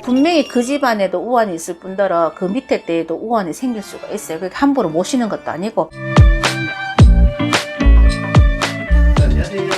분명히 그 집안에도 우환이 있을 뿐더러 그 밑에 때에도 우환이 생길 수가 있어요. 그러니까 함부로 모시는 것도 아니고. 안녕하세요.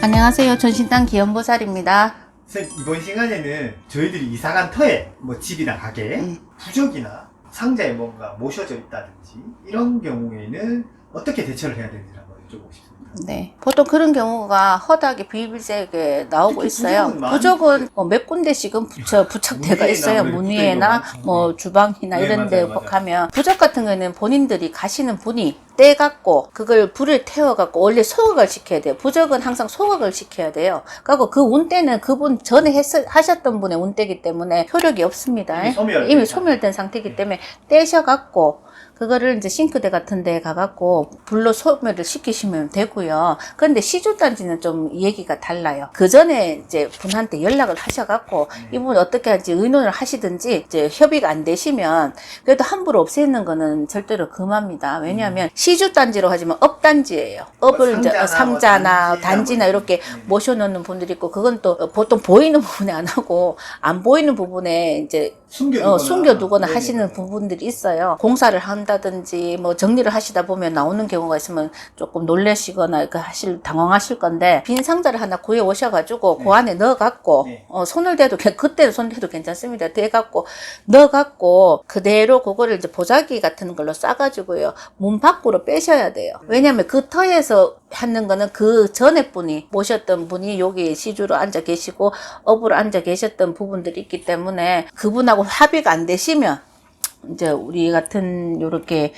안녕하세요. 전신당 기연보살입니다. 선생님, 이번 시간에는 저희들이 이사간 터에 뭐 집이나 가게, 부적이나 상자에 뭔가 모셔져 있다든지 이런 경우에는 어떻게 대처를 해야 되는지 한번 여쭤보고 싶습니다. 네, 보통 그런 경우가 허다하게 비일비재하게 나오고 있어요. 부적은 몇 군데씩은 부착대가 있어요. 문 위에나 뭐 주방이나 네, 이런 데 맞아요. 가면 부적 같은 경우에는 본인들이 가시는 분이 떼갖고 그걸 불을 태워갖고 원래 소각을 시켜야 돼요. 부적은 항상 소각을 시켜야 돼요. 그리고 그 운대는 그분 전에 하셨던 분의 운대이기 때문에 효력이 없습니다. 이미 소멸된 상태이기 때문에 떼셔갖고 그거를 이제 싱크대 같은 데 가갖고 불로 소멸을 시키시면 되고요. 그런데 시주단지는 좀 얘기가 달라요. 그 전에 이제 분한테 연락을 하셔갖고 이분 어떻게 할지 의논을 하시든지 이제 협의가 안 되시면 그래도 함부로 없애는 거는 절대로 금합니다. 왜냐하면 시주단지로 하지만 업단지예요. 업을 이제 상자나 단지나 이렇게 모셔놓는 분들이 있고 그건 또 보통 보이는 부분에 안 하고 안 보이는 부분에 이제 숨겨두거나 하시는 부분들이 있어요. 공사를 한다든지 뭐 정리를 하시다 보면 나오는 경우가 있으면 조금 놀라시거나 당황하실 건데 빈 상자를 하나 구해 오셔가지고 그 안에 넣어갖고 손을 대도 그때는 손 대도 괜찮습니다. 대갖고 넣어갖고 그대로 그거를 이제 보자기 같은 걸로 싸가지고요 문 밖으로 빼셔야 돼요. 왜냐하면 그 터에서 하는 거는 그 전에 분이 모셨던 분이 여기 시주로 앉아 계시고 업으로 앉아 계셨던 부분들이 있기 때문에 그분하고 합의가 안 되시면 이제 우리 같은 요렇게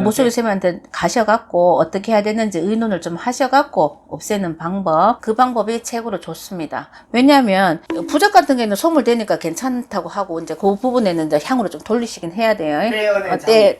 무속의 쌤한테 가셔갖고 어떻게 해야 되는지 의논을 좀 하셔갖고 없애는 방법, 그 방법이 최고로 좋습니다. 왜냐하면 부적 같은 경우에는 소물되니까 괜찮다고 하고 이제 그 부분에는 이제 향으로 좀 돌리시긴 해야 돼요.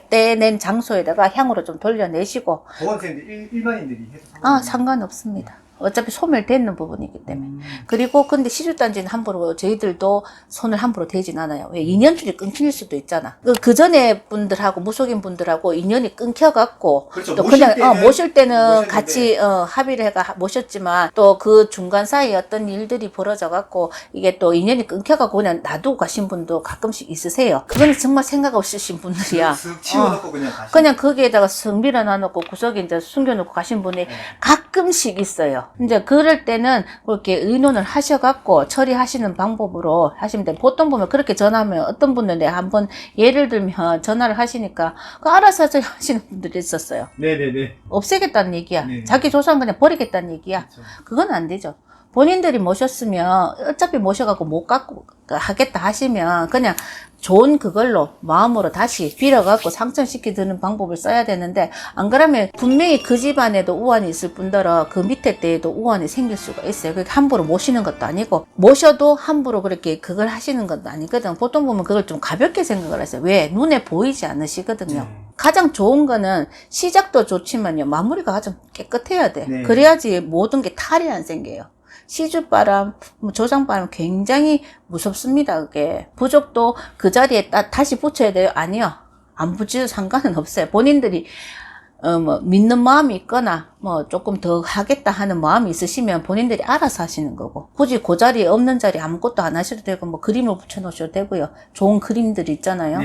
떼낸 장소에다가 향으로 좀 돌려내시고. 보건생들 일반인들이 해도 상관없습니다. 어차피 소멸되는 부분이기 때문에. 그리고 근데 시주단지는 함부로 저희들도 손을 함부로 대진 않아요. 왜 인연줄이 끊길 수도 있잖아. 그 전에 분들하고 무속인 분들하고 인연이 끊겨갖고 그렇죠. 또 그냥 모실 때는 같이 합의를 해가 모셨지만 또 그 중간 사이에 어떤 일들이 벌어져갖고 이게 또 인연이 끊겨갖고 그냥 놔두고 가신 분도 가끔씩 있으세요. 그거는 정말 생각 없으신 분들이야. 쓱 치워놓고 그냥 거기에다가 성 밀어놔놓고 구석에 이제 숨겨놓고 가신 분이 가끔씩 있어요. 이제 그럴 때는 그렇게 의논을 하셔갖고 처리하시는 방법으로 하시면 돼요. 보통 보면 그렇게 전화하면 어떤 분은 내가 한번 예를 들면 전화를 하시니까 그 알아서 하시는 분들이 있었어요. 네네네. 없애겠다는 얘기야. 네. 자기 조상 그냥 버리겠다는 얘기야. 그렇죠. 그건 안 되죠. 본인들이 모셨으면 어차피 모셔갖고 못 갖고 하겠다 하시면 그냥 좋은 그걸로 마음으로 다시 빌어갖고 상처시키드는 방법을 써야 되는데 안 그러면 분명히 그 집안에도 우환이 있을 뿐더러 그 밑에 때에도 우환이 생길 수가 있어요. 그러니까 함부로 모시는 것도 아니고 모셔도 함부로 그렇게 그걸 하시는 것도 아니거든. 보통 보면 그걸 좀 가볍게 생각을 하세요. 왜? 눈에 보이지 않으시거든요. 가장 좋은 거는 시작도 좋지만요 마무리가 가장 깨끗해야 돼. 그래야지 모든 게 탈이 안 생겨요. 시주바람, 조상바람 굉장히 무섭습니다. 그게 부적도 그 자리에 다시 붙여야 돼요? 아니요. 안 붙여도 상관은 없어요. 본인들이 믿는 마음이 있거나 조금 더 하겠다 하는 마음이 있으시면 본인들이 알아서 하시는 거고 굳이 그 자리에 없는 자리에 아무것도 안 하셔도 되고 그림을 붙여 놓으셔도 되고요. 좋은 그림들이 있잖아요.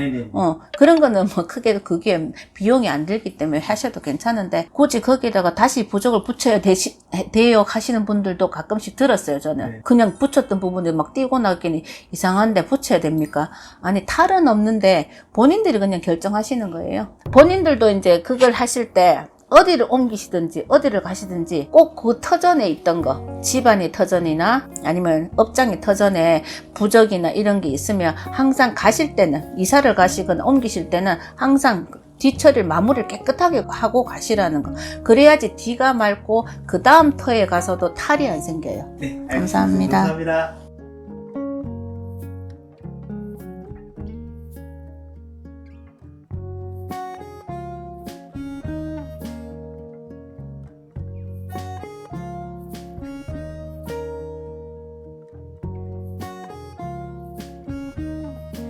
그런 거는 크게 그게 비용이 안 들기 때문에 하셔도 괜찮은데 굳이 거기다가 다시 부적을 붙여야 돼요 하시는 분들도 가끔씩 들었어요. 저는 그냥 붙였던 부분에 막 띄고 나기는 이상한데 붙여야 됩니까? 아니 탈은 없는데 본인들이 그냥 결정하시는 거예요. 본인들도 이제 그걸 하실 때 어디를 옮기시든지 어디를 가시든지 꼭 그 터전에 있던 거 집안의 터전이나 아니면 업장의 터전에 부적이나 이런 게 있으면 항상 가실 때는 이사를 가시거나 옮기실 때는 항상 뒤처리를 마무리를 깨끗하게 하고 가시라는 거. 그래야지 뒤가 맑고 그 다음 터에 가서도 탈이 안 생겨요. 네, 감사합니다. 감사합니다.